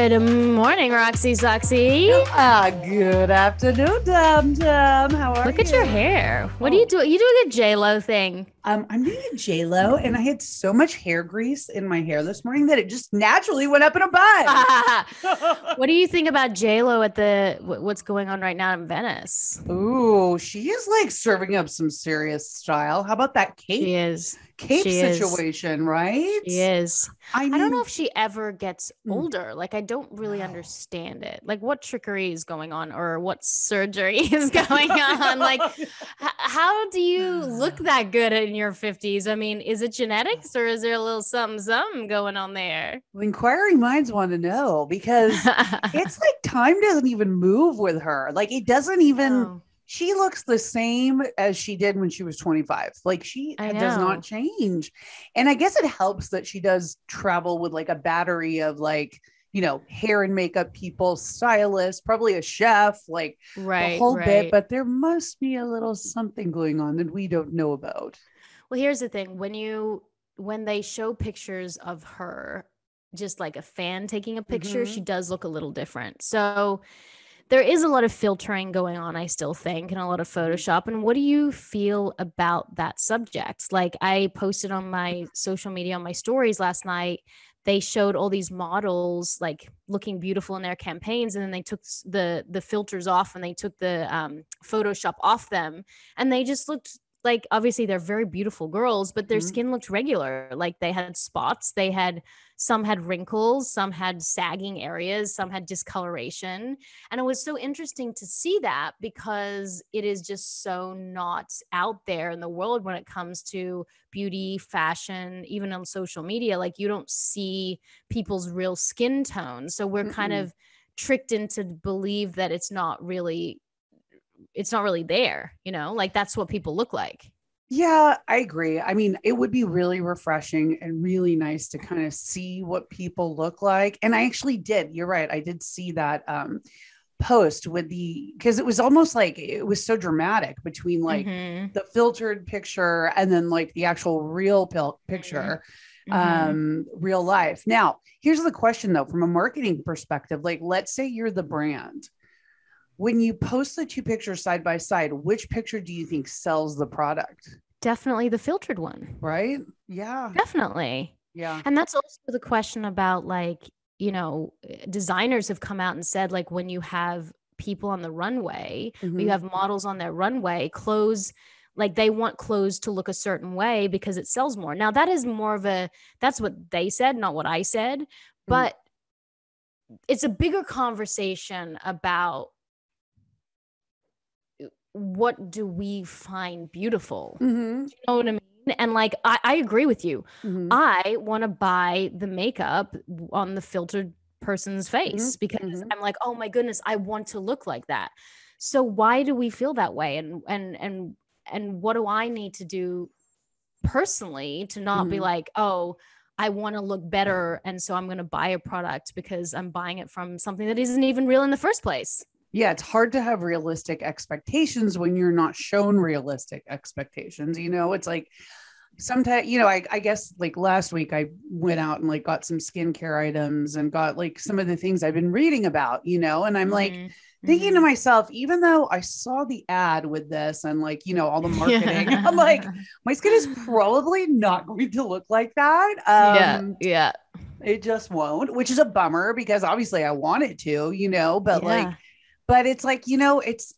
Good morning, Roxy Soxy. Good afternoon, Tam Tam. How are you? Look at your hair. What are you doing? You doing a J-Lo thing? I'm doing a J-Lo, and I had so much hair grease in my hair this morning that it just naturally went up in a bun. What do you think about J-Lo at what's going on right now in Venice? Ooh, she is like serving up some serious style. How about that cape? Cape situation, right? She is. I don't know if she ever gets Mm. older. Like, I don't really understand it. Like, what trickery is going on or what surgery is going on? Like, how do you look that good in your 50s? I mean, is it genetics or is there a little something going on there? Well, inquiring minds want to know because it's like time doesn't even move with her. Like, it doesn't even. No. She looks the same as she did when she was 25. Like, she does not change. And I guess it helps that she does travel with like a battery of like, hair and makeup people, stylists, probably a chef, like the whole bit. But there must be a little something going on that we don't know about. Well, here's the thing. When they show pictures of her, just like a fan taking a picture, she does look a little different. So there is a lot of filtering going on, I still think, and a lot of Photoshop. And what do you feel about that subject? Like, I posted on my social media, on my stories last night, they showed all these models like looking beautiful in their campaigns, and then they took the filters off and they took the Photoshop off them, and they just looked like, obviously they're very beautiful girls, but their skin looked regular. Like, they had spots, some had wrinkles, some had sagging areas, some had discoloration. And it was so interesting to see that because it is just so not out there in the world when it comes to beauty, fashion, even on social media. Like, you don't see people's real skin tone. So we're kind of tricked into believe that it's not really there, like that's what people look like. Yeah, I agree. I mean, it would be really refreshing and really nice to kind of see what people look like. And I actually did. You're right. I did see that post with because it was almost like it was so dramatic between like the filtered picture and then like the actual real picture, real life. Now, here's the question though, from a marketing perspective, like let's say you're the brand. When you post the two pictures side by side, which picture do you think sells the product? Definitely the filtered one. Right? Yeah. Definitely. Yeah. And that's also the question about like, designers have come out and said, like, when you have people on the runway, when you have models on their runway, clothes, like they want clothes to look a certain way because it sells more. Now that is that's what they said, not what I said, but it's a bigger conversation about what do we find beautiful? Do you know what I mean? And like, I agree with you. I want to buy the makeup on the filtered person's face because I'm like, oh my goodness, I want to look like that. So why do we feel that way? And what do I need to do personally to not be like, oh, I want to look better, and so I'm going to buy a product because I'm buying it from something that isn't even real in the first place? Yeah, it's hard to have realistic expectations when you're not shown realistic expectations. It's like sometimes, I guess like last week I went out and like got some skincare items and got like some of the things I've been reading about, and I'm like thinking to myself, even though I saw the ad with this and like, all the marketing, I'm like, my skin is probably not going to look like that. Yeah. It just won't, which is a bummer because obviously I want it to, but but it's like, it's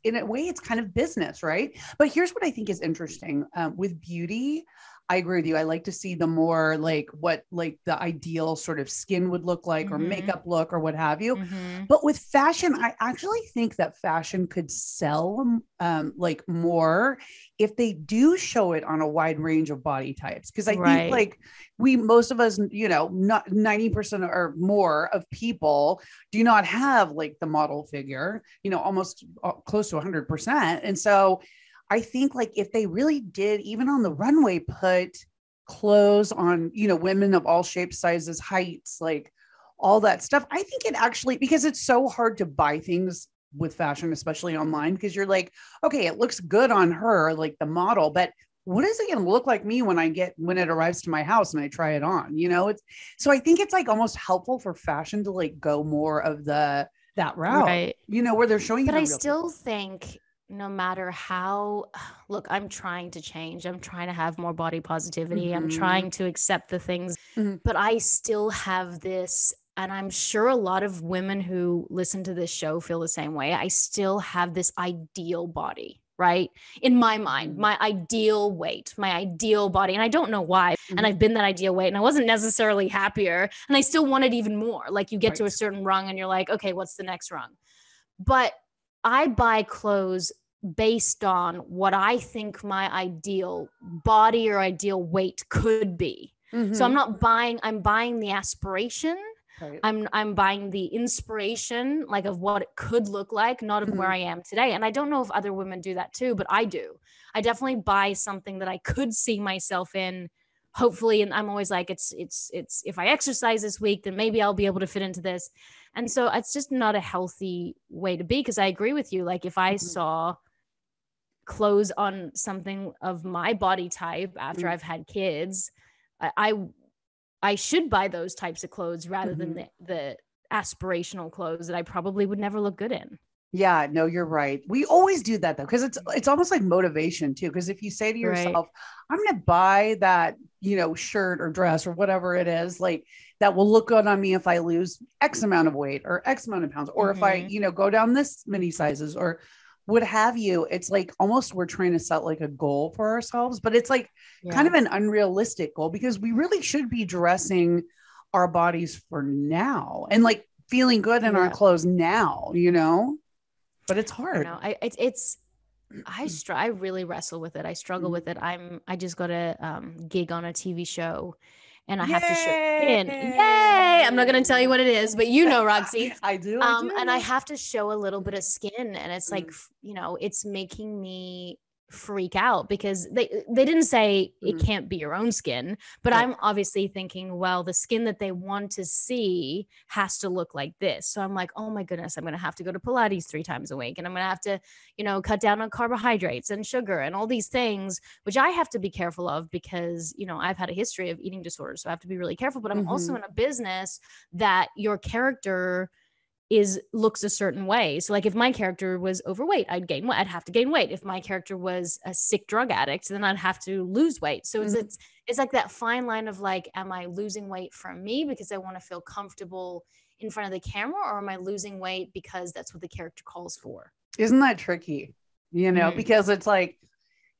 in a way, it's kind of business, right? But here's what I think is interesting with beauty. I agree with you. I like to see the more like what like the ideal sort of skin would look like or makeup look or what have you. But with fashion, I actually think that fashion could sell like more if they do show it on a wide range of body types. Because I think like most of us, not 90% or more of people do not have like the model figure, almost close to 100%. And so I think like if they really did, even on the runway, put clothes on, women of all shapes, sizes, heights, like all that stuff, I think it actually, because it's so hard to buy things with fashion, especially online, because you're like, okay, it looks good on her, like the model, but what is it going to look like me when it arrives to my house and I try it on, so I think it's like almost helpful for fashion to like go more of that route, right. Where they're showing you. But I still think no matter how, look, I'm trying to change. I'm trying to have more body positivity. I'm trying to accept the things, but I still have this, and I'm sure a lot of women who listen to this show feel the same way. I still have this ideal body, right? In my mind, my ideal weight, my ideal body. And I don't know why. And I've been that ideal weight and I wasn't necessarily happier. And I still wanted even more. Like you get to a certain rung and you're like, okay, what's the next rung? But I buy clothes based on what I think my ideal body or ideal weight could be. So I'm buying the aspiration. Right. I'm buying the inspiration, like of what it could look like, not of where I am today. And I don't know if other women do that too, but I do. I definitely buy something that I could see myself in, hopefully. And I'm always like, it's if I exercise this week, then maybe I'll be able to fit into this. And so it's just not a healthy way to be. Because I agree with you. Like if I saw clothes on something of my body type after I've had kids, I should buy those types of clothes rather than the aspirational clothes that I probably would never look good in. Yeah, no, you're right. We always do that though, because it's almost like motivation too. Because if you say to yourself, I'm going to buy that, shirt or dress or whatever it is, like that will look good on me if I lose X amount of weight or X amount of pounds, or if I, go down this many sizes or what have you. It's like almost we're trying to set like a goal for ourselves, but it's like kind of an unrealistic goal, because we really should be dressing our bodies for now and like feeling good in our clothes now, but it's hard. I really wrestle with it. I struggle with it. I just got a gig on a TV show and I have to show skin. Yay! I'm not going to tell you what it is, but Roxy. I do. And I have to show a little bit of skin, and it's like, it's making me freak out because they didn't say it can't be your own skin, but I'm obviously thinking, well, the skin that they want to see has to look like this. So I'm like, oh my goodness, I'm going to have to go to Pilates 3 times a week, and I'm going to have to, cut down on carbohydrates and sugar and all these things, which I have to be careful of because, I've had a history of eating disorders. So I have to be really careful, but I'm also in a business that your character looks a certain way. So like if my character was overweight, I'd have to gain weight. If my character was a sick drug addict, then I'd have to lose weight. So it's like that fine line of like, am I losing weight for me because I want to feel comfortable in front of the camera, or am I losing weight because that's what the character calls for? Isn't that tricky? Because it's like,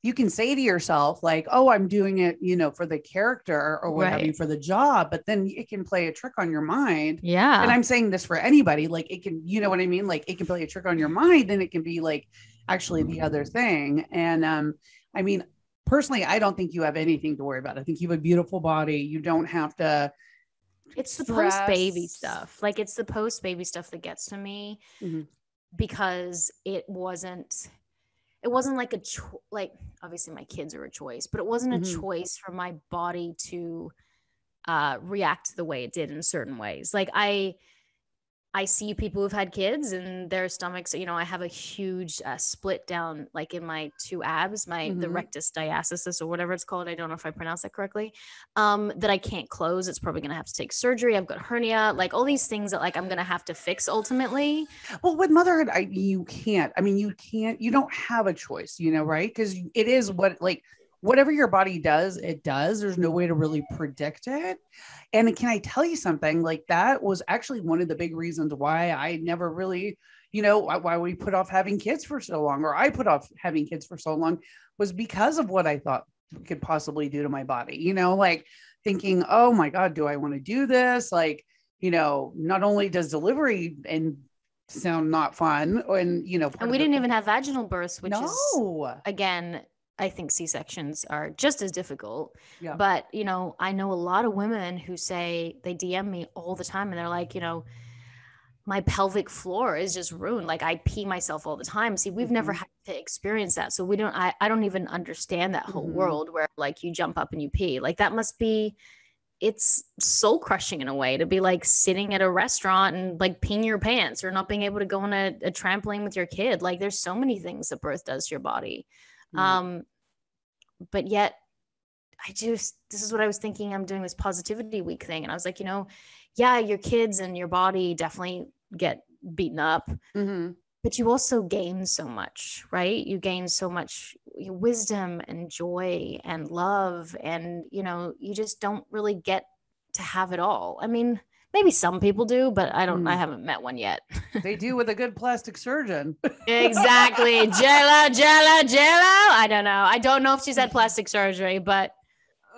you can say to yourself like, oh, I'm doing it, for the character or what have you, for the job, but then it can play a trick on your mind. Yeah. And I'm saying this for anybody, like it can, you know what I mean? Like it can play a trick on your mind, and it can be like actually the other thing. And I mean, personally, I don't think you have anything to worry about. I think you have a beautiful body. You don't have to. It's the post-baby stuff. Like it's the post-baby stuff that gets to me because it wasn't like like obviously my kids are a choice, but it wasn't a choice for my body to react the way it did in certain ways. Like I see people who've had kids and their stomachs, I have a huge split down, like in my 2 abs, the rectus diastasis or whatever it's called. I don't know if I pronounced that correctly, that I can't close. It's probably going to have to take surgery. I've got hernia, like all these things that like I'm going to have to fix ultimately. Well, with motherhood, you can't, you don't have a choice, right? Because it is whatever your body does, it does. There's no way to really predict it. And can I tell you something? Like that was actually one of the big reasons why I never really, why we put off having kids for so long, or I put off having kids for so long, was because of what I thought could possibly do to my body, like thinking, oh my God, do I want to do this? Like, not only does delivery and sound not fun, and, and we didn't even have vaginal births, which is, again, I think C-sections are just as difficult, but, I know a lot of women who say, they DM me all the time and they're like, my pelvic floor is just ruined. Like I pee myself all the time. See, we've never had to experience that. So I don't even understand that whole world where like you jump up and you pee. Like that must be, it's soul crushing in a way to be like sitting at a restaurant and like peeing your pants, or not being able to go on a trampoline with your kid. Like there's so many things that birth does to your body. but yet this is what I was thinking. I'm doing this positivity week thing. And I was like, yeah, your kids and your body definitely get beaten up, but you also gain so much, right? You gain so much wisdom and joy and love. And, you just don't really get to have it all. I mean, maybe some people do, but I haven't met one yet. They do with a good plastic surgeon. Exactly. Jello. I don't know. I don't know if she's had plastic surgery, but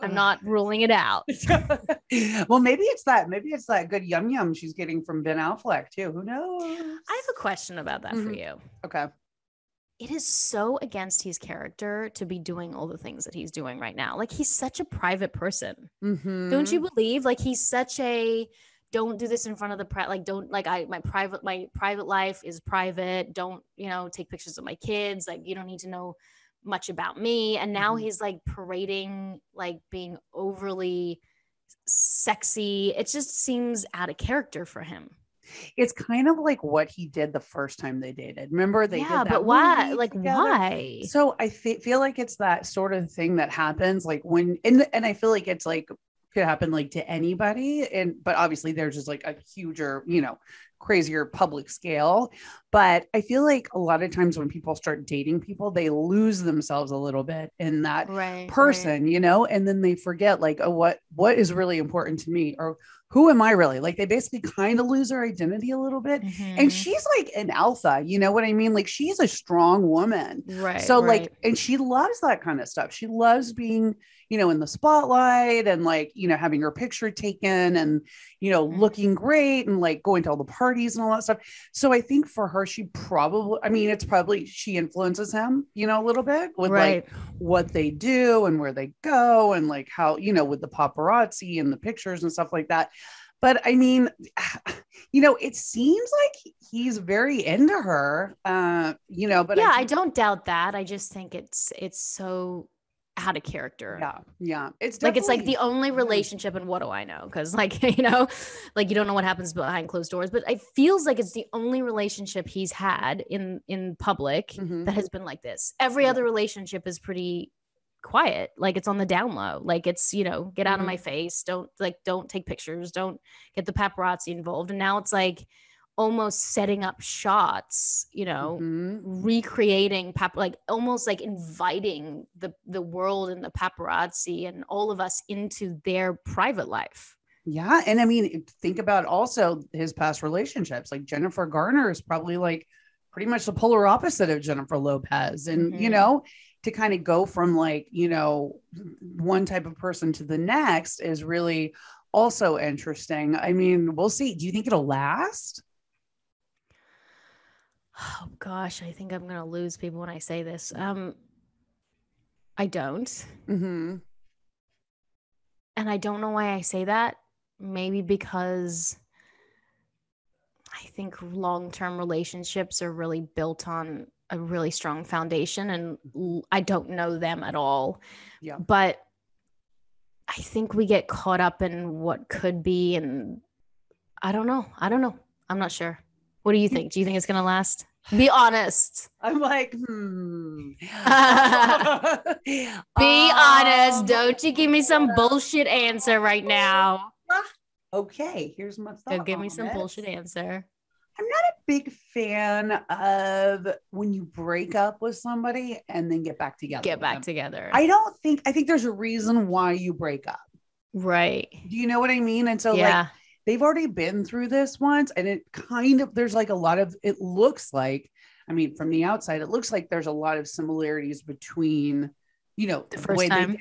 I'm not ruling it out. Well, maybe it's that good yum yum she's getting from Ben Affleck too. Who knows? I have a question about that for you. Okay. It is so against his character to be doing all the things that he's doing right now. Like, he's such a private person. Don't you believe? Like, he's such a don't do this in front of the press. Like, don't my private life is private. Don't, take pictures of my kids. Like, you don't need to know much about me. And now he's like parading, like being overly sexy. It just seems out of character for him. It's kind of like what he did the first time they dated. Remember they did that. But why? Like together? Why? So I feel like it's that sort of thing that happens like when, and I feel like it's like could happen like to anybody. But obviously there's just like a huger, crazier public scale. But I feel like a lot of times when people start dating people, they lose themselves a little bit in that person, and then they forget like, oh, what is really important to me, or who am I really? Like, they basically kind of lose their identity a little bit. And she's like an alpha, you know what I mean? Like, she's a strong woman. Right. So like, and she loves that kind of stuff. She loves being, in the spotlight and like, having her picture taken and, looking great and like going to all the parties and all that stuff. So I think for her, she influences him, a little bit with like what they do and where they go and like how, with the paparazzi and the pictures and stuff like that. But I mean, it seems like he's very into her, but yeah, I don't doubt that. I just think it's so out of character. Yeah. It's like the only relationship, and what do I know? Because like, like you don't know what happens behind closed doors, but it feels like it's the only relationship he's had in public that has been like this. Every other relationship is pretty quiet. Like, it's on the down low. Like, it's, get out of my face. Don't take pictures. Don't get the paparazzi involved. And now it's like almost setting up shots, recreating like almost like inviting the world and the paparazzi and all of us into their private life. Yeah. And I mean, think about also his past relationships. Like, Jennifer Garner is probably like pretty much the polar opposite of Jennifer Lopez. And, to kind of go from like, one type of person to the next is really also interesting. I mean, we'll see. Do you think it'll last? Oh gosh, I think I'm gonna lose people when I say this. I don't. And I don't know why I say that. Maybe because I think long-term relationships are really built on a really strong foundation, and I don't know them at all. Yeah. But I think we get caught up in what could be, and I don't know. I'm not sure. What do you think? Do you think it's going to last? Be honest. I'm like, Be honest. Don't you give me some bullshit answer right now. Okay, here's my thought. Don't give me some bullshit answer. I'm not a big fan of when you break up with somebody and then get back together. I think there's a reason why you break up. Right. Do you know what I mean? And so like, they've already been through this once, and it kind of, there's like a lot of, it looks like, I mean, from the outside, it looks like there's a lot of similarities between, the first time.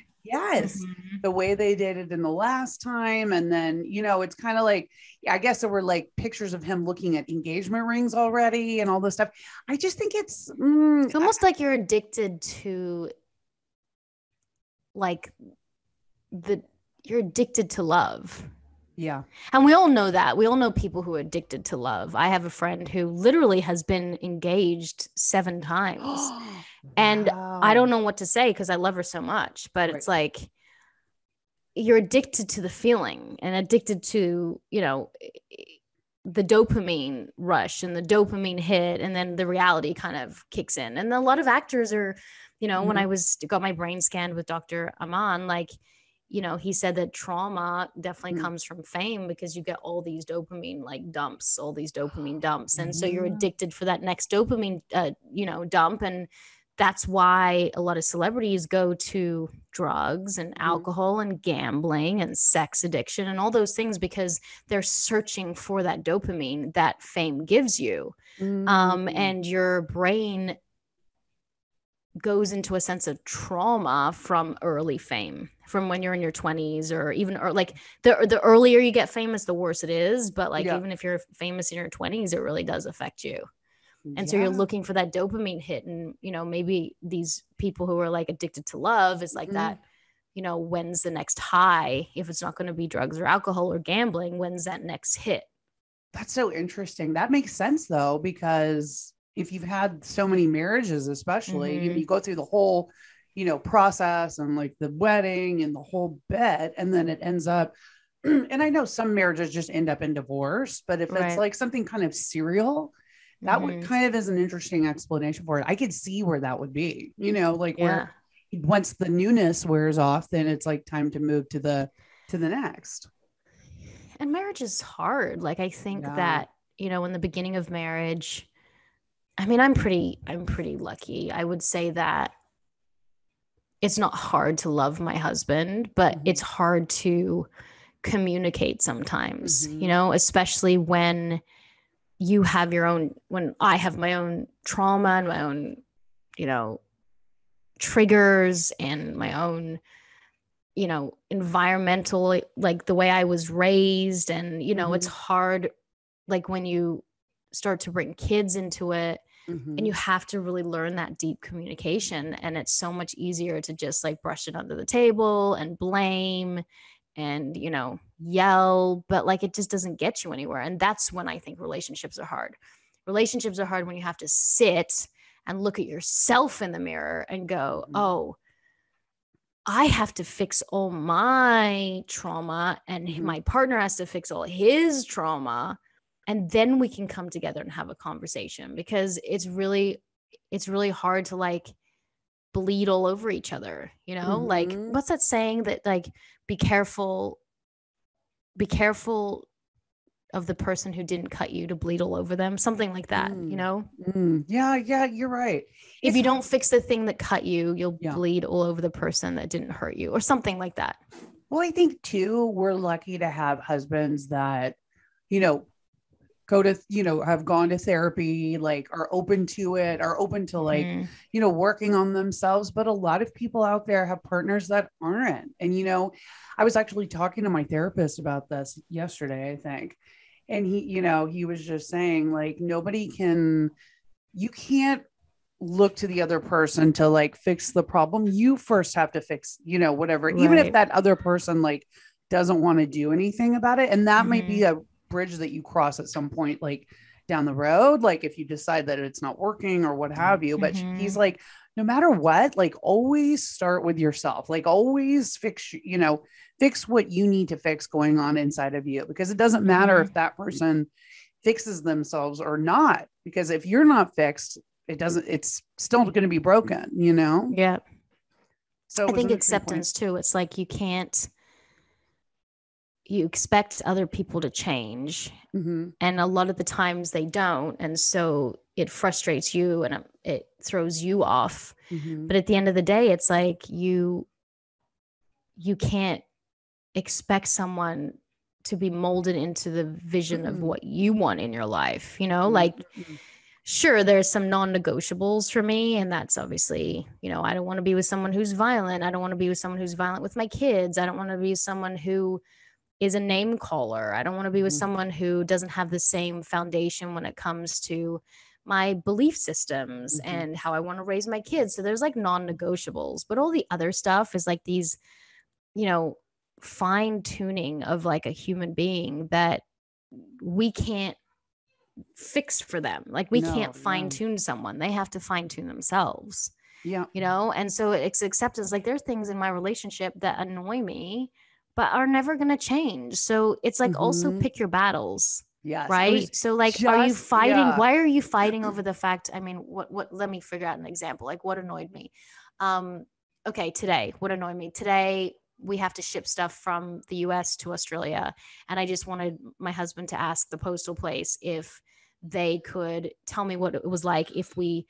The way they did it in the last time. And then, it's kind of like, I guess there were like pictures of him looking at engagement rings already and all this stuff. I just think it's almost like you're addicted to like you're addicted to love. Yeah. And we all know that. We all know people who are addicted to love. I have a friend who literally has been engaged 7 times. And I don't know what to say because I love her so much. But it's like you're addicted to the feeling and addicted to, the dopamine rush and the dopamine hit, and then the reality kind of kicks in. And a lot of actors are, you know, when I got my brain scanned with Dr. Aman, like, you know, he said that trauma definitely comes from fame, because you get all these dopamine like dumps, all these dopamine dumps. And so you're addicted for that next dopamine, you know, dump. And that's why a lot of celebrities go to drugs and alcohol and gambling and sex addiction and all those things, because they're searching for that dopamine that fame gives you. And your brain goes into a sense of trauma from early fame, from when you're in your 20s, or even, or like the earlier you get famous, the worse it is. But like, even if you're famous in your 20s, it really does affect you. And so you're looking for that dopamine hit. And, you know, maybe these people who are like addicted to love is like that, you know, when's the next high? If it's not going to be drugs or alcohol or gambling, when's that next hit? That's so interesting. That makes sense though, because if you've had so many marriages, especially, you go through the whole, you know, process and like the wedding and the whole bit, and then it ends up, and I know some marriages just end up in divorce, but if it's like something kind of serial, that would kind of is an interesting explanation for it. I could see where that would be, you know, like where once the newness wears off, then it's like time to move to the next. And marriage is hard. Like, I think that, you know, in the beginning of marriage, I mean, I'm pretty lucky. I would say that it's not hard to love my husband, but it's hard to communicate sometimes, you know, especially when you have your own, when I have my own trauma and my own, you know, triggers and my own, you know, environmental, like the way I was raised. And, you know, it's hard, like when you start to bring kids into it, and you have to really learn that deep communication. And it's so much easier to just like brush it under the table and blame and, you know, yell, but like it just doesn't get you anywhere. And that's when I think relationships are hard. Relationships are hard when you have to sit and look at yourself in the mirror and go, oh, I have to fix all my trauma, and my partner has to fix all his trauma. And then we can come together and have a conversation, because it's really hard to like bleed all over each other, you know, like what's that saying that like, be careful of the person who didn't cut you to bleed all over them, something like that, you know? Yeah, you're right. If you don't fix the thing that cut you, you'll bleed all over the person that didn't hurt you, or something like that. Well, I think too, we're lucky to have husbands that, you know, go to, you know, have gone to therapy, like are open to it, are open to like, you know, working on themselves. But a lot of people out there have partners that aren't. And, you know, I was actually talking to my therapist about this yesterday, I think. And he, you know, he was just saying like, you can't look to the other person to like fix the problem. You first have to fix, you know, whatever, even if that other person like doesn't want to do anything about it. And that might be a bridge that you cross at some point, like down the road, like if you decide that it's not working or what have you. But he's like, no matter what, like always start with yourself, like always fix what you need to fix going on inside of you, because it doesn't matter if that person fixes themselves or not, because if you're not fixed, it's still going to be broken, you know? Yeah. So I think acceptance too. It's like, you expect other people to change, and a lot of the times they don't. And so it frustrates you and it throws you off. But at the end of the day, it's like you can't expect someone to be molded into the vision of what you want in your life, you know, like, sure, there's some non-negotiables for me. And that's obviously, you know, I don't want to be with someone who's violent. I don't want to be with someone who's violent with my kids. I don't want to be with someone who is a name caller. I don't want to be with someone who doesn't have the same foundation when it comes to my belief systems and how I want to raise my kids. So there's like non-negotiables, but all the other stuff is like these, you know, fine tuning of like a human being that we can't fix for them. Like we can't fine tune someone. They have to fine tune themselves. Yeah. You know? And so it's acceptance. Like there's things in my relationship that annoy me, but are never going to change. So it's like also pick your battles. Yes. Right. So like, are you fighting? Why are you fighting over the fact? I mean, let me figure out an example. Like what annoyed me? Okay. Today, what annoyed me today, we have to ship stuff from the US to Australia. And I just wanted my husband to ask the postal place if they could tell me what it was like if we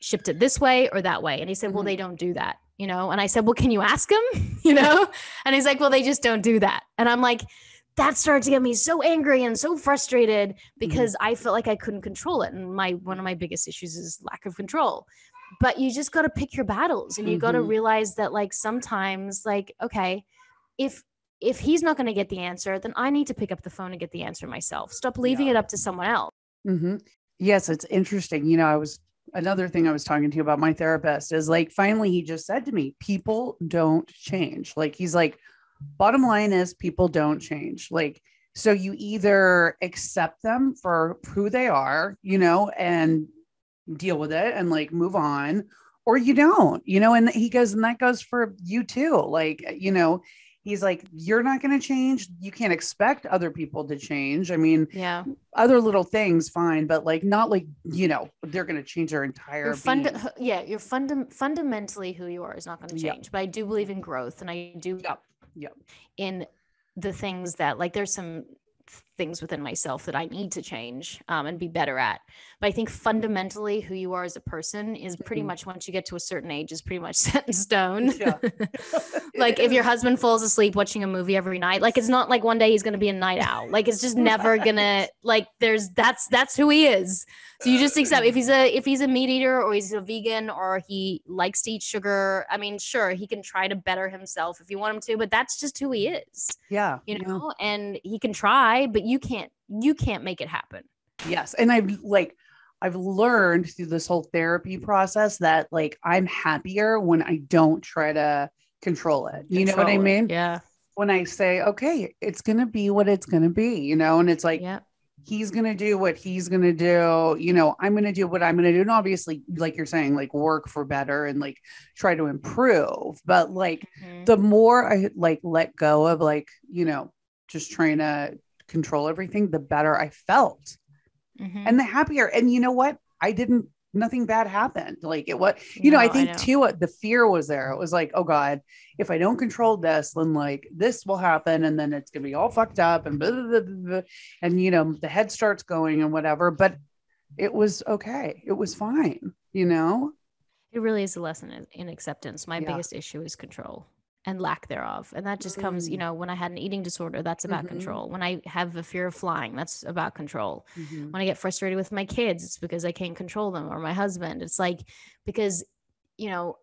shipped it this way or that way. And he said, well, they don't do that, you know? And I said, well, can you ask them, you know? And he's like, well, they just don't do that. And I'm like, that started to get me so angry and so frustrated because I felt like I couldn't control it. And one of my biggest issues is lack of control. But you just got to pick your battles, and you got to realize that like sometimes like, okay, if he's not going to get the answer, then I need to pick up the phone and get the answer myself. Stop leaving it up to someone else. Yes, it's interesting. You know, another thing I was talking to you about my therapist is like, finally, he just said to me, people don't change. Like, he's like, bottom line is people don't change. Like, so you either accept them for who they are, you know, and deal with it and like move on, or you don't, you know, and he goes, and that goes for you too. Like, you know, he's like, you're not going to change. You can't expect other people to change. I mean, other little things, fine, but like, not like, you know, they're going to change their entire you're fundamentally who you are is not going to change. But I do believe in growth, and I do in the things that like there's some things within myself that I need to change and be better at. But I think fundamentally who you are as a person is pretty much, once you get to a certain age, is pretty much set in stone. Like if your husband falls asleep watching a movie every night, like it's not like one day he's going to be a night owl. Like it's just never gonna, like that's who he is. So you just accept if he's a meat eater or he's a vegan or he likes to eat sugar. I mean, sure, he can try to better himself if you want him to, but that's just who he is. Yeah. You know, and he can try, but you can't make it happen. Yes. And I've learned through this whole therapy process that like, I'm happier when I don't try to control it. You know what I mean? Yeah. When I say, okay, it's going to be what it's going to be, you know, and it's like, he's going to do what he's going to do. You know, I'm going to do what I'm going to do. And obviously, like you're saying, like work for better and like try to improve. But like the more I like let go of like, you know, just trying to control everything, the better I felt and the happier. And you know what? Nothing bad happened. Like it was, you know, I think too, the fear was there. It was like, oh God, if I don't control this, then like this will happen. And then it's going to be all fucked up and blah, blah, blah, blah, and, you know, the head starts going and whatever, but it was okay. It was fine. You know, it really is a lesson in acceptance. My biggest issue is control and lack thereof. And that just comes, you know, when I had an eating disorder, that's about control. When I have a fear of flying, that's about control. When I get frustrated with my kids, it's because I can't control them, or my husband. It's like, because, you know,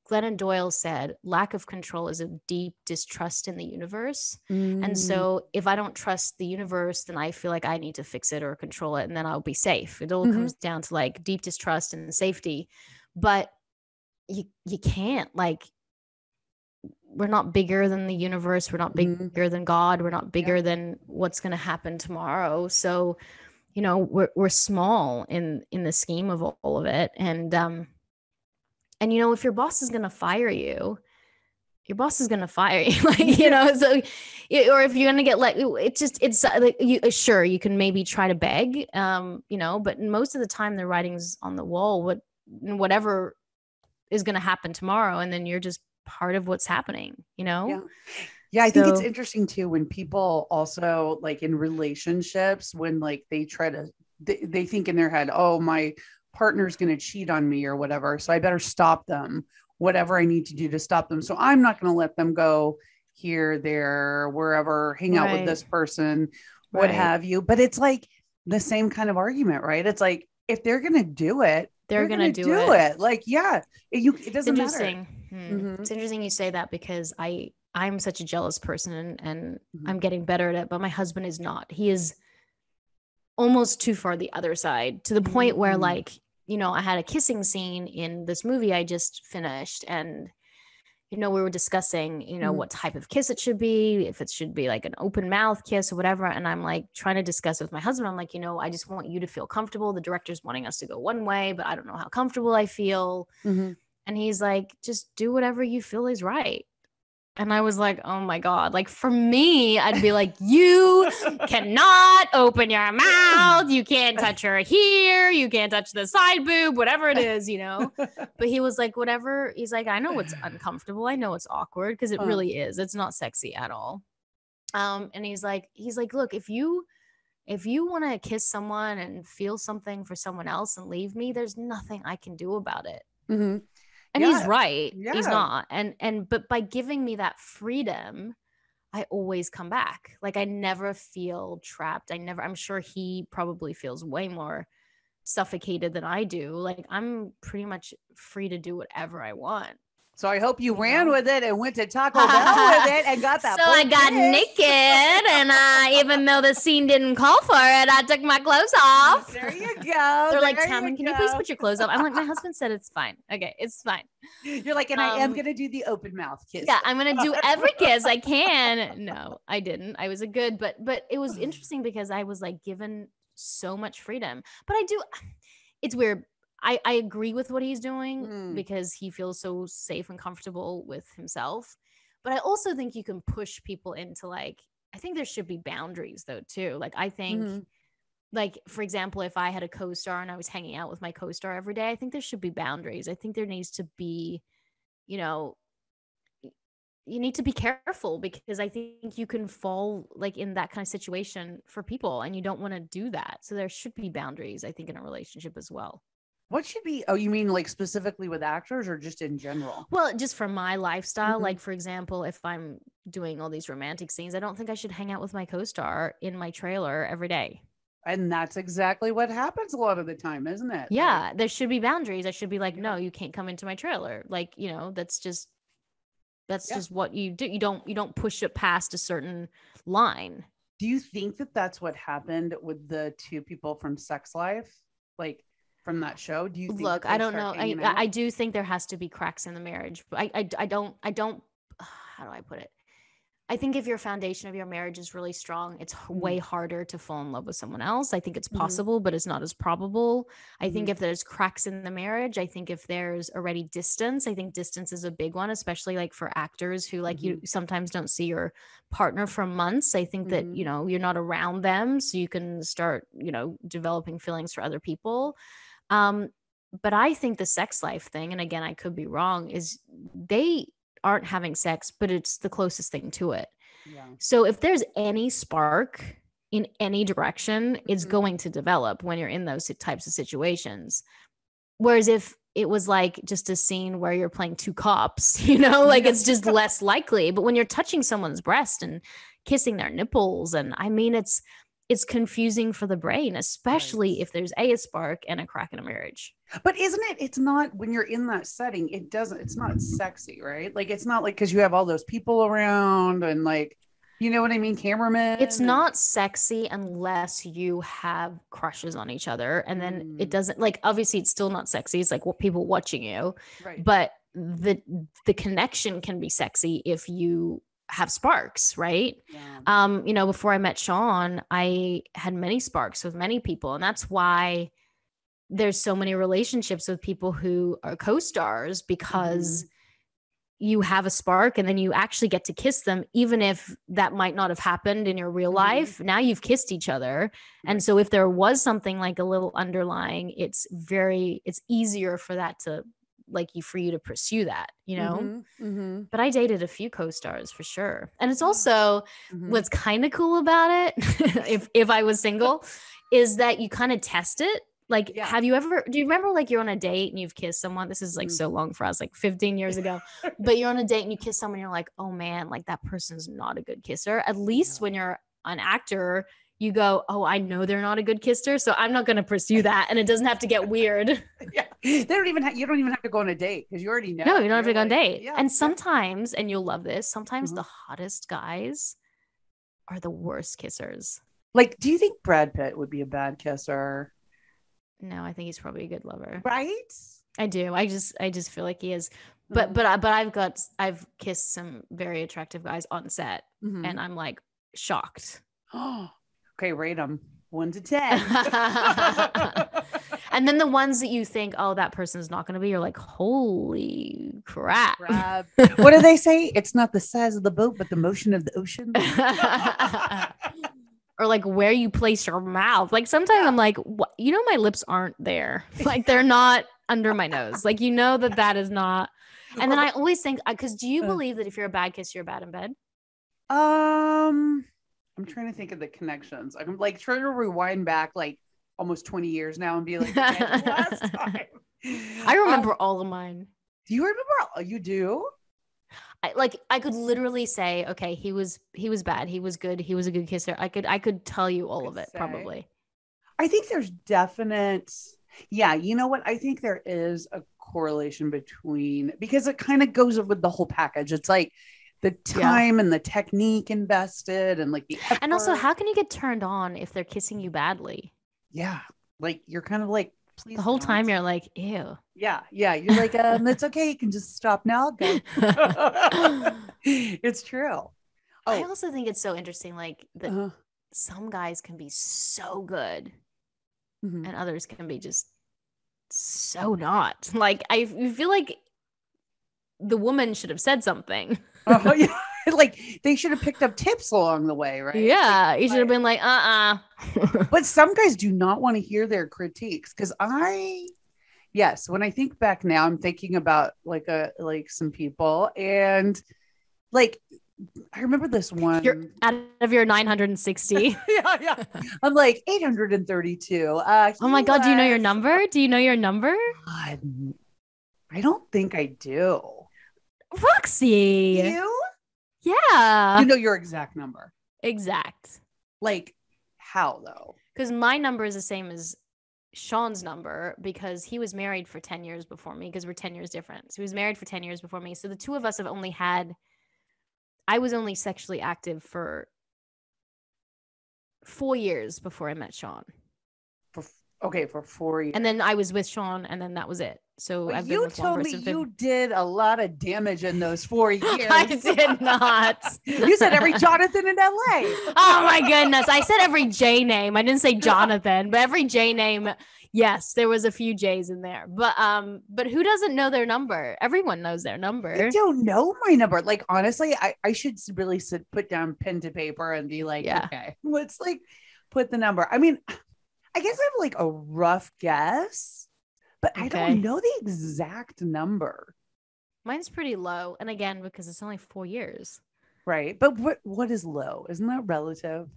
Glennon Doyle said, lack of control is a deep distrust in the universe. And so if I don't trust the universe, then I feel like I need to fix it or control it, and then I'll be safe. It all comes down to like deep distrust and safety. But you can't, like, we're not bigger than the universe. We're not bigger than God. We're not bigger than what's going to happen tomorrow. So, you know, we're small in the scheme of all of it. And you know, if your boss is going to fire you, your boss is going to fire you, like, you know, so, or if you're going to get it's like, sure, you can maybe try to beg, you know, but most of the time the writing's on the wall, whatever is going to happen tomorrow. And then you're just part of what's happening, you know? I think it's interesting too, when people also like in relationships, when like they try to, they think in their head, oh, my partner's going to cheat on me or whatever, so I better stop them, whatever I need to do to stop them. So I'm not going to let them go here, there, wherever, hang out with this person, what have you. But it's like the same kind of argument, right? It's like, if they're going to do it, they're going to do it. Like, it doesn't matter. It's interesting you say that, because I'm such a jealous person, and I'm getting better at it, but my husband is not. He is almost too far the other side, to the point where, like, you know, I had a kissing scene in this movie I just finished, and, you know, we were discussing, you know, what type of kiss it should be, if it should be like an open mouth kiss or whatever. And I'm like trying to discuss it with my husband. I'm like, you know, I just want you to feel comfortable. The director's wanting us to go one way, but I don't know how comfortable I feel. And he's like, just do whatever you feel is right. And I was like, oh my God. Like for me, I'd be like, you cannot open your mouth. You can't touch her here. You can't touch the side boob, whatever it is, you know? But he was like, whatever. He's like, I know it's uncomfortable. I know it's awkward because it really is. It's not sexy at all. And he's like, look, if you want to kiss someone and feel something for someone else and leave me, there's nothing I can do about it. Mm-hmm. And he's right. Yeah. He's not. But by giving me that freedom, I always come back. Like I never feel trapped. I'm sure he probably feels way more suffocated than I do. Like I'm pretty much free to do whatever I want. So I hope you ran with it and went to Taco Bell with it and got that. So I got naked, and even though the scene didn't call for it, I took my clothes off. There you go. They're like, Tammin, can you please put your clothes up? I'm like, my husband said it's fine. Okay, it's fine. You're like, and I am gonna do the open mouth kiss. Yeah, I'm gonna do every kiss I can. No, I didn't. I was a good, but it was interesting because I was like given so much freedom. But it's weird. I agree with what he's doing because he feels so safe and comfortable with himself. But I also think you can push people into I think there should be boundaries though too. Like I think like, for example, if I had a co-star and I was hanging out with my co-star every day, I think there should be boundaries. I think there needs to be, you need to be careful because I think you can fall in that kind of situation for people and you don't want to do that. So there should be boundaries, I think, in a relationship as well. What should be? Oh, you mean specifically with actors or just in general? Well, just for my lifestyle, like for example, if I'm doing all these romantic scenes, I don't think I should hang out with my co-star in my trailer every day. And that's exactly what happens a lot of the time, isn't it? Yeah, there should be boundaries. I should be like, no, you can't come into my trailer. That's just what you do. You don't push it past a certain line. Do you think that that's what happened with the two people from Sex Life? From that show? Do you think? Look, I don't know. I do think there has to be cracks in the marriage, but I don't how do I put it? I think if your foundation of your marriage is really strong, it's way harder to fall in love with someone else. I think it's possible, but it's not as probable. I think if there's cracks in the marriage, I think if there's already distance, I think distance is a big one, especially for actors who you sometimes don't see your partner for months. I think that, you're not around them, so you can start, developing feelings for other people. But I think the sex life thing, and again, I could be wrong, is they aren't having sex, but it's the closest thing to it. Yeah. So if there's any spark in any direction, it's going to develop when you're in those types of situations. Whereas if it was just a scene where you're playing two cops, it's just less likely. But when you're touching someone's breast and kissing their nipples, and I mean, it's confusing for the brain, especially if there's a spark and a crack in a marriage. But it's not, when you're in that setting, it's not sexy, right? It's not because you have all those people around and you know what I mean? Cameramen. It's not sexy unless you have crushes on each other. And then it doesn't, obviously it's still not sexy. It's people watching you, right? But the connection can be sexy if you have sparks, right? Yeah. Before I met Sean, I had many sparks with many people. And that's why there's so many relationships with people who are co-stars, because you have a spark and then you actually get to kiss them, even if that might not have happened in your real life. Now you've kissed each other. And so if there was something a little underlying, it's easier for that to for you to pursue that, But I dated a few co-stars for sure. And it's also what's kind of cool about it, if I was single, is that you kind of test it. Do you remember you're on a date and you've kissed someone? This is so long for us, 15 years ago, but you're on a date and you kiss someone, you're like, oh man, that person's not a good kisser. At least when you're an actor, you go, oh, I know they're not a good kisser, so I'm not going to pursue that. And it doesn't have to get weird. Yeah. You don't even have to go on a date because you already know. No, you don't have to go on a date. Yeah, and sometimes, and you'll love this, sometimes the hottest guys are the worst kissers. Do you think Brad Pitt would be a bad kisser? No, I think he's probably a good lover. Right? I do. I just feel like he is. But I've kissed some very attractive guys on set, and I'm shocked. Okay, rate them 1 to 10. And then the ones that you think, oh, that person's not going to be, you're like, holy crap. What do they say? It's not the size of the boat, but the motion of the ocean. Or like where you place your mouth. Like sometimes I'm like, what? My lips aren't there. Like they're not under my nose. Like, that is not. And then I always think, because do you believe that if you're a bad kisser, you're bad in bed? I'm trying to think of the connections. I'm like trying to rewind back like almost 20 years now and be like, last time. I remember all of mine. Do you remember? You do? I could literally say, okay, he was bad. He was good. He was a good kisser. I could tell you all of it probably. I think there's definite. Yeah. You know what? I think there is a correlation between, because it kind of goes with the whole package. It's like the time and the technique invested and like the effort. And also, how can you get turned on if they're kissing you badly? Yeah. Like you're kind of like, please. The whole time you're like, ew. Yeah. Yeah. You're like, it's okay. You can just stop now. Go. It's true. I also think it's so interesting, like that some guys can be so good and others can be just so not. Like, I feel like the woman should have said something. Yeah. Like they should have picked up tips along the way, right? Yeah, you should have been like, But some guys do not want to hear their critiques, because when I think back now, I'm thinking about like some people, and like I remember this one. You're out of your 960. Yeah. I'm like 832. Oh my God, do you know your number? Do you know your number? I don't think I do. Roxy. You? Yeah. You know your exact number. Exact. Like how though? Because my number is the same as Sean's number, because he was married for 10 years before me, because we're 10 years different. So he was married for 10 years before me. So the two of us have only had, I was only sexually active for 4 years before I met Sean. For 4 years. And then I was with Sean, and then that was it. So I've been with one person. You told me you did a lot of damage in those 4 years. I did not. You said every Jonathan in LA. Oh my goodness. I said every J name. I didn't say Jonathan, but every J name. Yes, there was a few J's in there. But who doesn't know their number? Everyone knows their number. I don't know my number. Like, honestly, I should really put down pen to paper and be like, okay, let's like put the number. I mean, I guess I have like a rough guess, but I don't know the exact number. Mine's pretty low. And again, because it's only 4 years. Right. But what is low? Isn't that relative?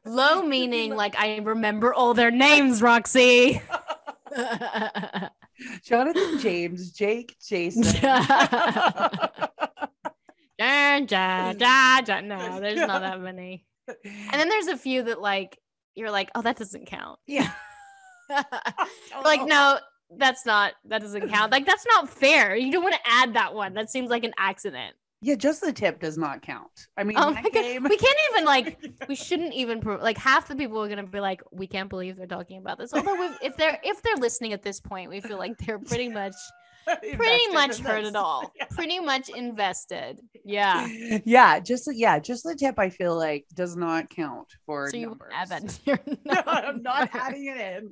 Low meaning like I remember all their names, Roxy. Jonathan, James, Jake, Jason. No, there's not that many. And then there's a few that like you're like, oh, that doesn't count. Yeah. Like, no, that doesn't count. Like, that's not fair. You don't want to add that one. That seems like an accident. Yeah, just the tip does not count. I mean, oh my God. We can't even we shouldn't even like half the people are gonna be like, we can't believe they're talking about this. Although if they're listening at this point, we feel like they're pretty much heard it all. Yeah. Pretty much invested. Yeah. Yeah. Just the tip I feel like does not count for so numbers. You add that to your number. No, I'm not adding it in.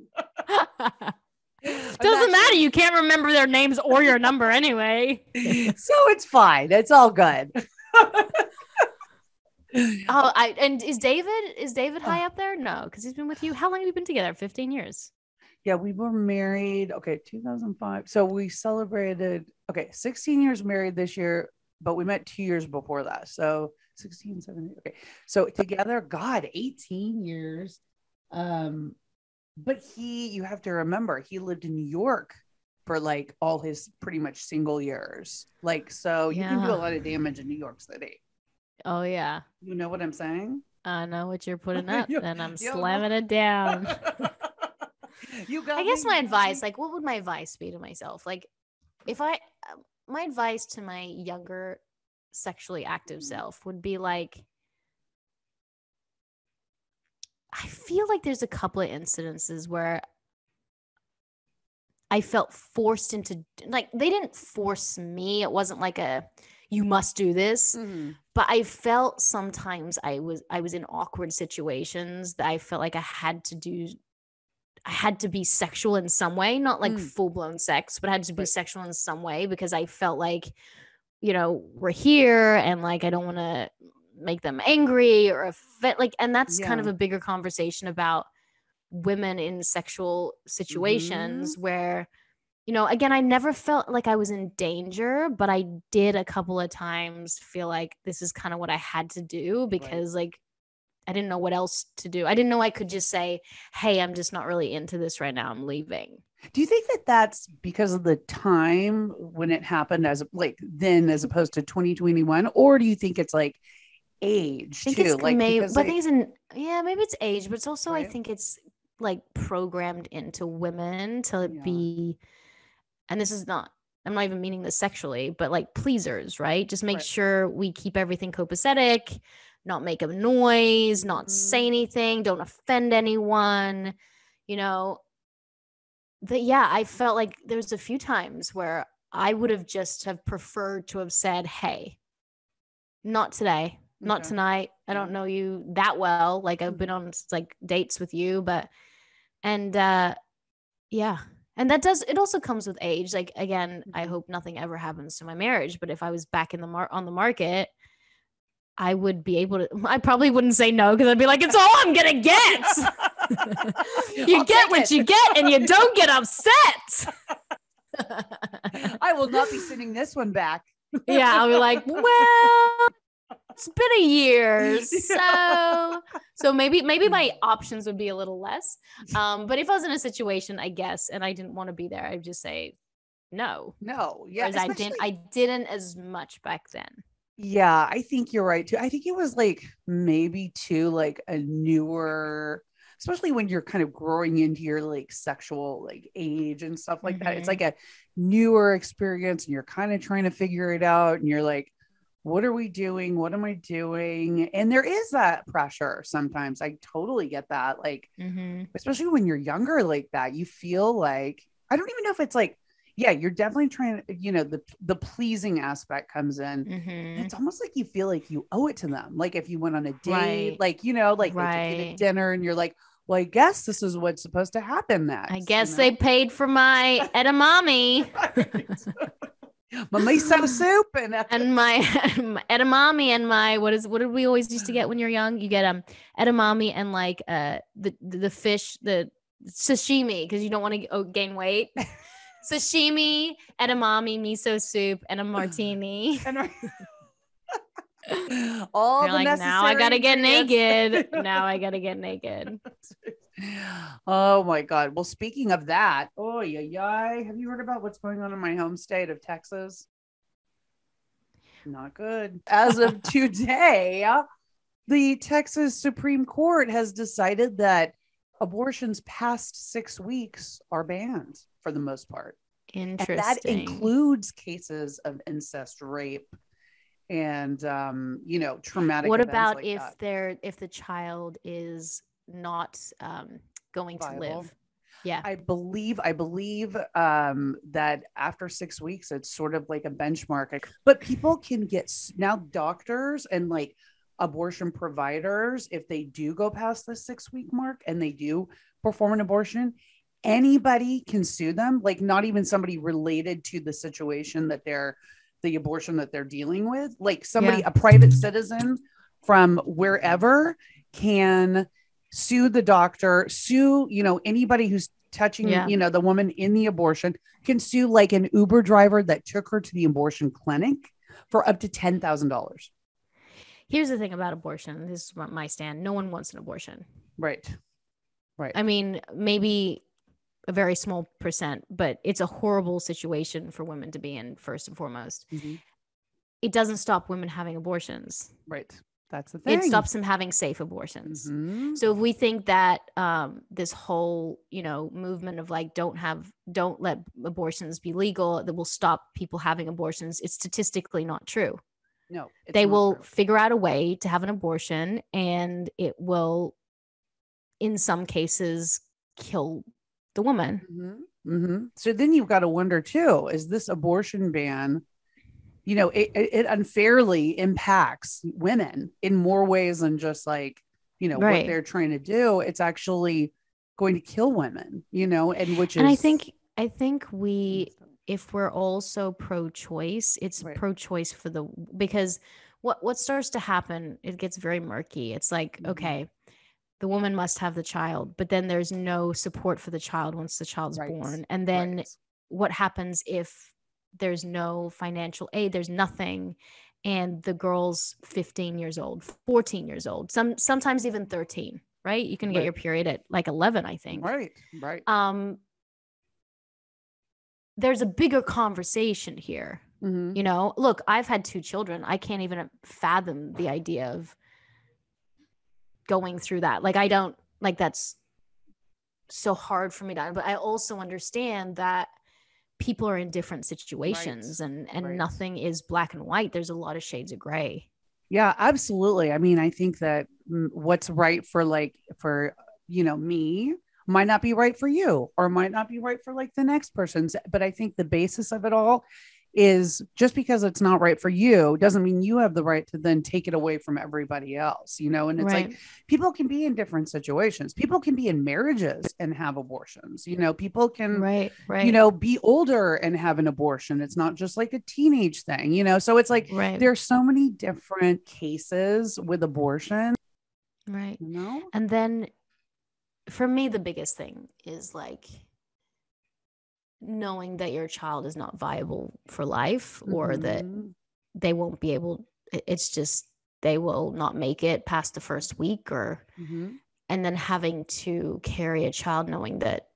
Doesn't matter. You can't remember their names or your number anyway. So it's fine. It's all good. And is David high up there? No, because he's been with you. How long have you been together? 15 years. Yeah, we were married. 2005. So we celebrated 16 years married this year, but we met 2 years before that. So 16, 17. Okay. So together, 18 years. But you have to remember, he lived in New York for like all his pretty much single years. Like, so you can do a lot of damage in New York City. Oh, yeah. You know what I'm saying? I know what you're putting up, and I'm slamming it down. I guess my advice, like, what would my advice be to myself? Like, my advice to my younger sexually active self would be like, I feel like there's a couple of incidences where I felt forced into, like, they didn't force me. It wasn't like you must do this. Mm-hmm. But I felt sometimes I was in awkward situations that I felt like I had to do had to be sexual in some way, not like full-blown sex, but had to be sexual in some way, because I felt like, you know, we're here and like I don't want to make them angry or offend, like, and that's kind of a bigger conversation about women in sexual situations where, you know, again, I never felt like I was in danger, but I did a couple of times feel like this is kind of what I had to do, because like I didn't know what else to do. I didn't know I could just say, hey, I'm just not really into this right now, I'm leaving. Do you think that that's because of the time when it happened, as like then as opposed to 2021? Or do you think it's like age I think too? it's Like, maybe, because but I think it's maybe it's age, but it's also, I right? think it's like programmed into women to be, and this is not, I'm not even meaning this sexually, but like pleasers, right? Just make sure we keep everything copacetic, not make a noise, not say anything, don't offend anyone, you know. But yeah, I felt like there's a few times where I would have just have preferred to have said, hey, not today, not tonight. I don't know you that well. Like I've been on like dates with you, but, and yeah. And that does, it also comes with age. Like, again, I hope nothing ever happens to my marriage, but if I was back in the on the market, I would be able to, I probably wouldn't say no, because I'd be like, it's all I'm going to get. You get what you get and you don't get upset. I will not be sending this one back. Yeah, I'll be like, well, it's been a year. So maybe my options would be a little less. But if I was in a situation, I guess, and I didn't want to be there, I'd just say no. No. Yeah. Whereas I didn't as much back then. Yeah, I think you're right too. I think it was like maybe too like a newer, especially when you're kind of growing into your like sexual like age and stuff like that. It's like a newer experience and you're kind of trying to figure it out, and you're like, what are we doing? What am I doing? And there is that pressure sometimes. I totally get that. Like, especially when you're younger like that, you feel like, I don't even know if it's like, yeah, you're definitely trying to, you know, the pleasing aspect comes in. It's almost like you feel like you owe it to them. Like if you went on a date, like, you know, like they took you to dinner and you're like, well, I guess this is what's supposed to happen next. I guess they paid for my edamame. My miso soup and my edamame and my, what did we always used to get when you're young? You get edamame and like the fish, the sashimi, because you don't want to gain weight. Sashimi, edamame, miso soup, and a martini. All the like, necessary now I gotta get naked. Now I gotta get naked. Oh my God. Well, speaking of that, oh yeah, have you heard about what's going on in my home state of Texas? Not good. As of today, the Texas Supreme Court has decided that abortions past 6 weeks are banned for the most part. Interesting. And that includes cases of incest, rape, and you know, traumatic. What about like if the child is not going viable to live? Yeah, I believe that after 6 weeks, it's sort of like a benchmark. But people can get, now doctors and like abortion providers, if they do go past the 6 week mark and they do perform an abortion, anybody can sue them. Like not even somebody related to the situation that the abortion that they're dealing with. Like somebody, a private citizen from wherever can sue the doctor, sue, you know, anybody who's touching, you know, the woman in the abortion, can sue like an Uber driver that took her to the abortion clinic for up to $10,000. Here's the thing about abortion. This is my stand. No one wants an abortion. Right. I mean, maybe a very small percent, but it's a horrible situation for women to be in, first and foremost. It doesn't stop women having abortions. Right. That's the thing. It stops them having safe abortions. So if we think that this whole, you know, movement of like, don't let abortions be legal, that will stop people having abortions, it's statistically not true. No, they will figure out a way to have an abortion, and it will, in some cases, kill the woman. So then you've got to wonder too, is this abortion ban, you know, it unfairly impacts women in more ways than just like, you know, what they're trying to do. It's actually going to kill women, you know, and which is. And I think if we're also pro-choice, it's Right. pro-choice because what starts to happen, it gets very murky. It's like, okay, the woman must have the child, but then there's no support for the child once the child's born. And then what happens if there's no financial aid, there's nothing, and the girl's 15 years old, 14 years old, sometimes even 13, right? You can get your period at like 11, I think. Right. There's a bigger conversation here. You know, look, I've had 2 children. I can't even fathom the idea of going through that. Like, I don't, like, that's so hard for me to, but I also understand that people are in different situations, and nothing is black and white. There's a lot of shades of gray. Yeah, absolutely. I mean, I think that what's right for you know, me might not be right for you, or might not be right for like the next person's. But I think the basis of it all is, just because it's not right for you doesn't mean you have the right to then take it away from everybody else, you know? And it's like, people can be in different situations. People can be in marriages and have abortions, you know, people can, you know, be older and have an abortion. It's not just like a teenage thing, you know? So it's like, there's so many different cases with abortion. Right. You know? And then for me, the biggest thing is like, knowing that your child is not viable for life, or that they won't be able, it's just, they will not make it past the first week, or and then having to carry a child knowing that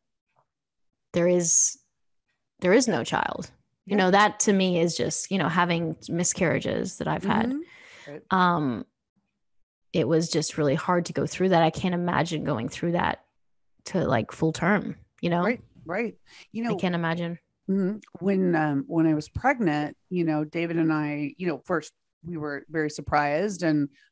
there is no child. You know, that to me is just, you know, having miscarriages that I've had. It was just really hard to go through that. I can't imagine going through that to like full term, you know? Right. You know, I can't imagine. When I was pregnant, you know, David and I, you know, first we were very surprised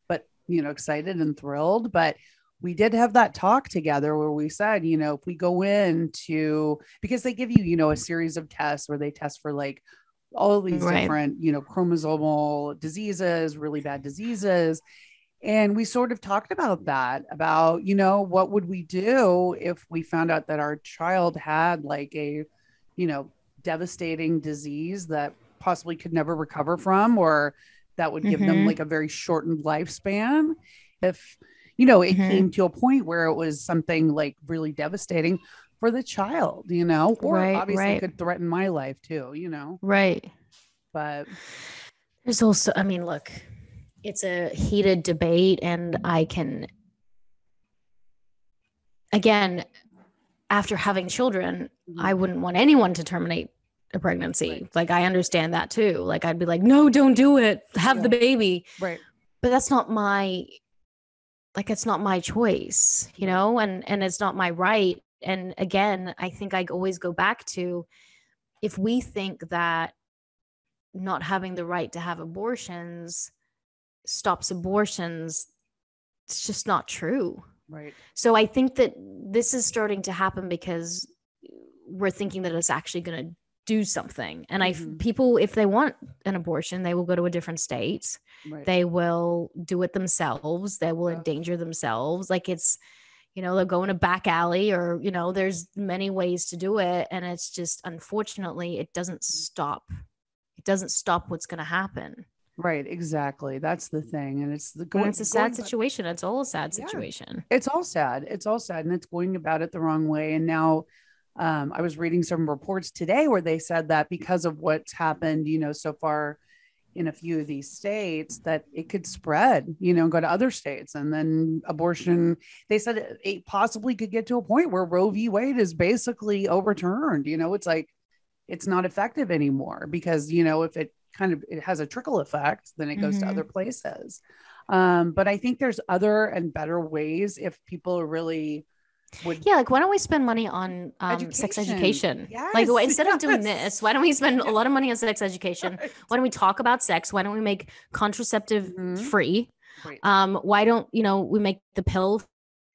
but, you know, excited and thrilled, but we did have that talk together where we said, you know, if we go into, because they give you, you know, a series of tests where they test for like all of these different, you know, chromosomal diseases, really bad diseases. And we sort of talked about that, about, you know, what would we do if we found out that our child had like a, you know, devastating disease that possibly could never recover from, or that would give them like a very shortened lifespan. If, you know, it came to a point where it was something like really devastating for the child, you know, or obviously could threaten my life too, you know? But there's also, I mean, look, it's a heated debate, and I can, again, after having children, I wouldn't want anyone to terminate a pregnancy. Like, I understand that too. Like, I'd be like, no, don't do it. Have the baby. But that's not my, like, it's not my choice, you know, and it's not my right. And again, I think I always go back to, if we think that not having the right to have abortions stops abortions, it's just not true. So I think that this is starting to happen because we're thinking that it's actually going to do something. And people, if they want an abortion, they will go to a different state. They will do it themselves. They will endanger themselves. Like, it's, you know, they'll go in a back alley, or, you know, there's many ways to do it. And it's just, unfortunately, it doesn't stop what's going to happen. Exactly. That's the thing. And it's a sad situation. It's all a sad situation. It's all sad. And it's going about it the wrong way. And now I was reading some reports today where they said that because of what's happened, you know, so far in a few of these states, that it could spread, you know, go to other states. And then abortion, they said it possibly could get to a point where Roe v. Wade is basically overturned. You know, it's like, it's not effective anymore, because, you know, if it has a trickle effect, then it goes to other places. But I think there's other and better ways if people really would. Yeah. Like, why don't we spend money on sex education? Like, instead of doing this, why don't we spend a lot of money on sex education? Why don't we talk about sex? Why don't we make contraceptive free? Why don't, you know, we make the pill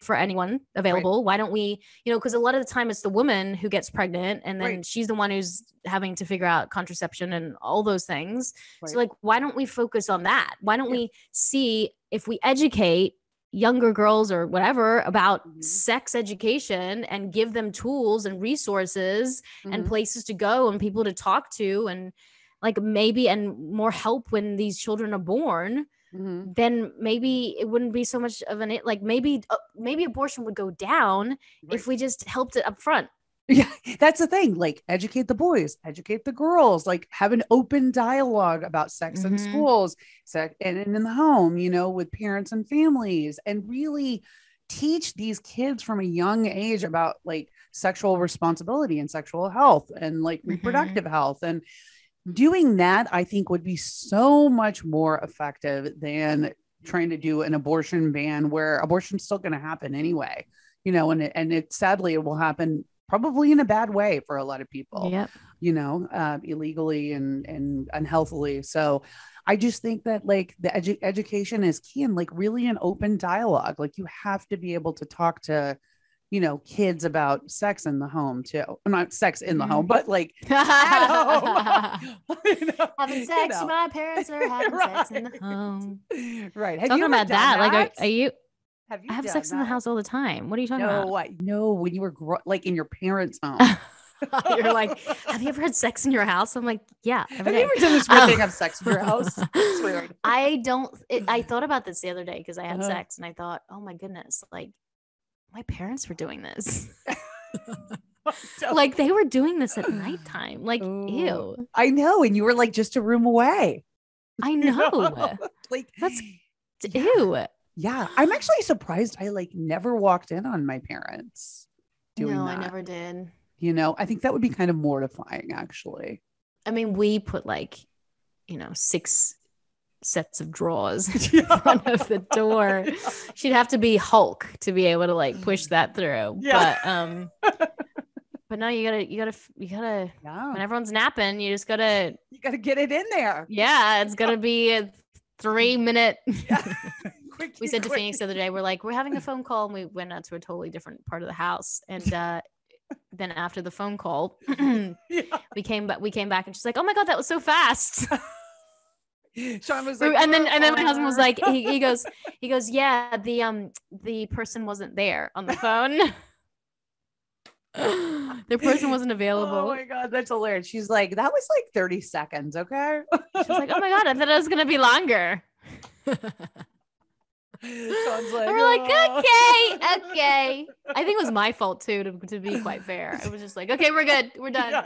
for anyone available? Why don't we, you know, because a lot of the time it's the woman who gets pregnant, and then she's the one who's having to figure out contraception and all those things. So like, why don't we focus on that? Why don't we see, if we educate younger girls or whatever about sex education and give them tools and resources and places to go and people to talk to and like maybe and more help when these children are born, then maybe it wouldn't be so much of an like maybe abortion would go down if we just helped it up front. Yeah, that's the thing. Like, educate the boys, educate the girls, like have an open dialogue about sex in schools, sex and in the home, you know, with parents and families, and really teach these kids from a young age about like sexual responsibility and sexual health and like reproductive health. And doing that, I think, would be so much more effective than trying to do an abortion ban where abortion's still going to happen anyway, you know, and it sadly it will happen probably in a bad way for a lot of people, you know, illegally and unhealthily. So I just think that like the education is key and like really an open dialogue. Like you have to be able to talk to, you know, kids about sex in the home too. Not sex in the home, but like at home. You know, having sex. You know. My parents are having sex in the home. Right. Have talking you about that? Like, are you? I have sex in the house all the time. What are you talking about? No, when you were like in your parents' home. You're like, have you ever had sex in your house? I'm like, yeah. Have you ever done this weird thing of sex in your house? It's weird. I thought about this the other day because I had sex and I thought, oh my goodness, like my parents were doing this. Like they were doing this at nighttime. Like, ew. I know. And you were like just a room away. I know. Like that's ew. Yeah, I'm actually surprised I like never walked in on my parents doing that. I never did. You know, I think that would be kind of mortifying, actually. I mean, we put like, you know, 6 sets of drawers in front of the door. She'd have to be Hulk to be able to like push that through. Yeah. But no, you gotta when everyone's napping, you gotta get it in there. Yeah, it's gonna be a 3-minute. We said to Phoenix the other day, we're like, we're having a phone call, and we went out to a totally different part of the house. And then after the phone call, we came back, and she's like, "Oh my god, that was so fast." Sean was like, and then my husband was like, he goes, yeah, the person wasn't there on the phone. The person wasn't available. Oh my god, that's hilarious. She's like, that was like 30 seconds, okay? She's like, oh my god, I thought it was gonna be longer. Sounds like, we're like, okay. I think it was my fault too, to be quite fair. It was just like, okay, we're good, we're done.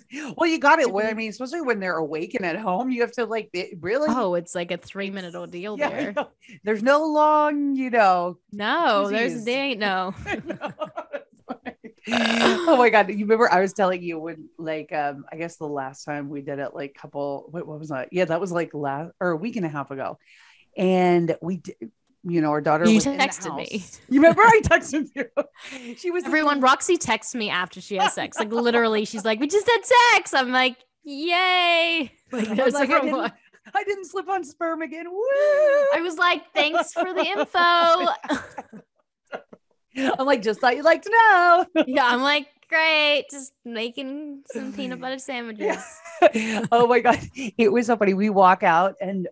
Yeah. Well, you got it. I mean, especially when they're awake and at home, you have to like really. Oh, it's like a 3-minute ordeal there. There's no long, you know. No, they ain't no. Oh my god, you remember I was telling you when like I guess the last time we did it like what was that? Yeah, that was like a week and a half ago, and we did. You know, our daughter was texted me. You remember I texted you? She was Roxy texts me after she has sex. Like literally, she's like, "We just had sex." I'm like, "Yay!" Like, I didn't slip on sperm again. Woo! I was like, "Thanks for the info." I'm like, just thought you'd like to know. Yeah, I'm like, great, just making some peanut butter sandwiches. Yeah. Oh my god, it was so funny. We walk out and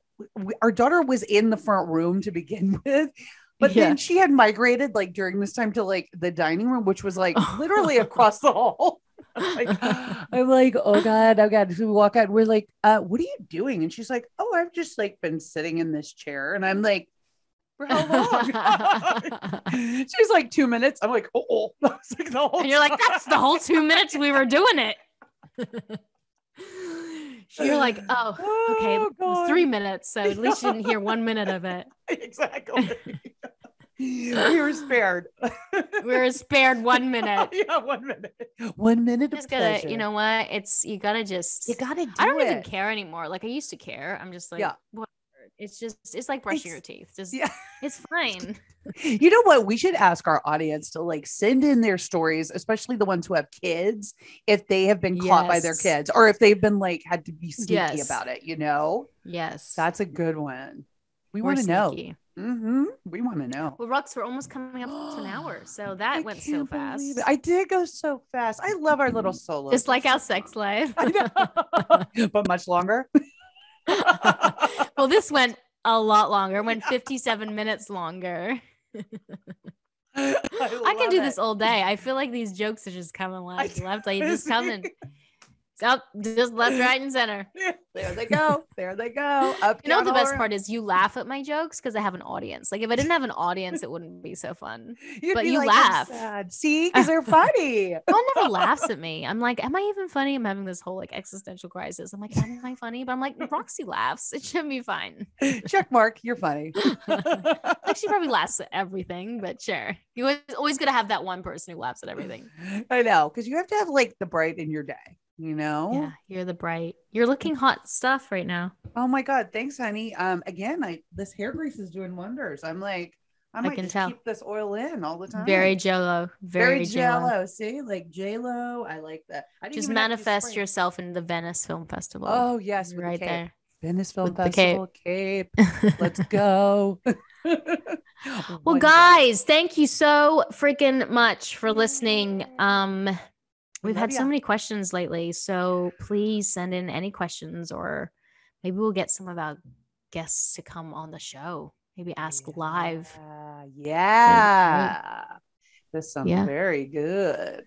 our daughter was in the front room to begin with, but then she had migrated like during this time to like the dining room, which was like literally across the hall. I'm like, oh god. So we walk out and we're like, what are you doing? And she's like, oh, I've just like been sitting in this chair. And I'm like, for how long? She's like 2 minutes. I'm like, oh. That's like the whole and you're like, that's the whole 2 minutes we were doing it. You're like, oh, okay, it was 3 minutes, so at least you didn't hear 1 minute of it. Exactly. We were spared. We were spared 1 minute. Yeah, 1 minute. 1 minute. Just gotta, you know what? You gotta do I don't even care anymore. Like I used to care. I'm just like, whatever. It's like brushing your teeth. It's fine. You know what? We should ask our audience to like send in their stories, especially the ones who have kids, if they have been caught by their kids or if they've been like had to be sneaky about it, you know? Yes. That's a good one. We want to know. We want to know. Well, Rux, we're almost coming up to an hour. So that went so fast. I did go so fast. I love our little solo. Just like our sex life. I know. But much longer. Well, this went a lot longer. It went 57 minutes longer. I can do this all day. I feel like these jokes are just coming left. Like just coming. Up, just left, right, and center. There they go. There they go. Up, you know, the best part is you laugh at my jokes because I have an audience. Like if I didn't have an audience, it wouldn't be so fun. But you like, laugh. See, because they're funny. No one never laughs at me. I'm like, am I even funny? I'm having this whole like existential crisis. I'm like, am I funny? But I'm like, Roxy laughs. It should be fine. Check mark. You're funny. Like she probably laughs at everything, but sure. You always gonna have that one person who laughs at everything. I know, because you have to have like the bright in your day. You know, yeah, you're the bright. You're looking hot stuff right now. Oh my god, thanks, honey. Again, this hair grease is doing wonders. I might just keep this oil in all the time. Very jello, very jello. See, like J-Lo. I like that. Just manifest yourself in the Venice Film Festival. Oh yes, right there. Venice Film Festival cape. Let's go. Well, guys, thank you so freaking much for listening. We've had so many questions lately, so please send in any questions, or maybe we'll get some of our guests to come on the show. Maybe ask live. Yeah. This sounds very good.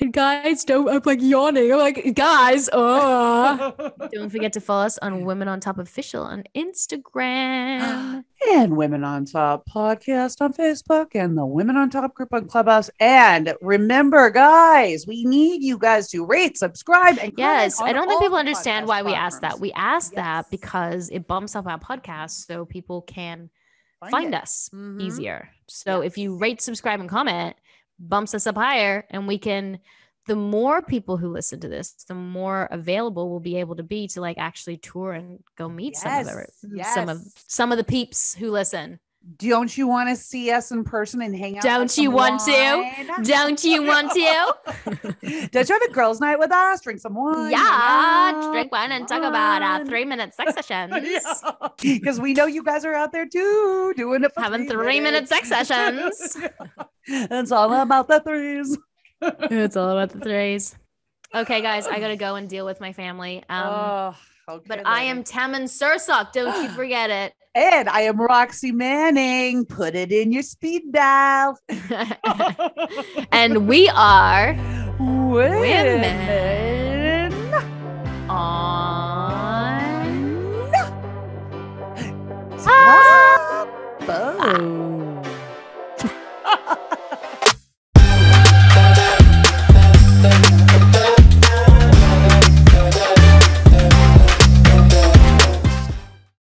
And guys, I'm like yawning. I'm like, guys, don't forget to follow us on Women on Top Official on Instagram. And Women on Top Podcast on Facebook, and the Women on Top group on Clubhouse. And remember, guys, we need you guys to rate, subscribe, and yes, I don't think people understand why we asked that. We asked that because it bumps up our podcast so people can find us easier. So if you rate, subscribe, and comment, bumps us up higher, and we can, the more people who listen to this, the more available we'll be able to be to like actually tour and go meet some of the peeps who listen. Don't you want to see us in person and hang out? Don't you want to? Don't you want to? Don't you have a girls' night with us? Drink some wine. Yeah, drink wine and talk about 3-minute sex sessions. Because we know you guys are out there too, doing it for having 3-minute sex sessions. It's all about the threes. It's all about the threes. Okay, guys, I gotta go and deal with my family. But I am Tammin Sursok. Don't you forget it. And I am Roxy Manning. Put it in your speed dial. And we are Women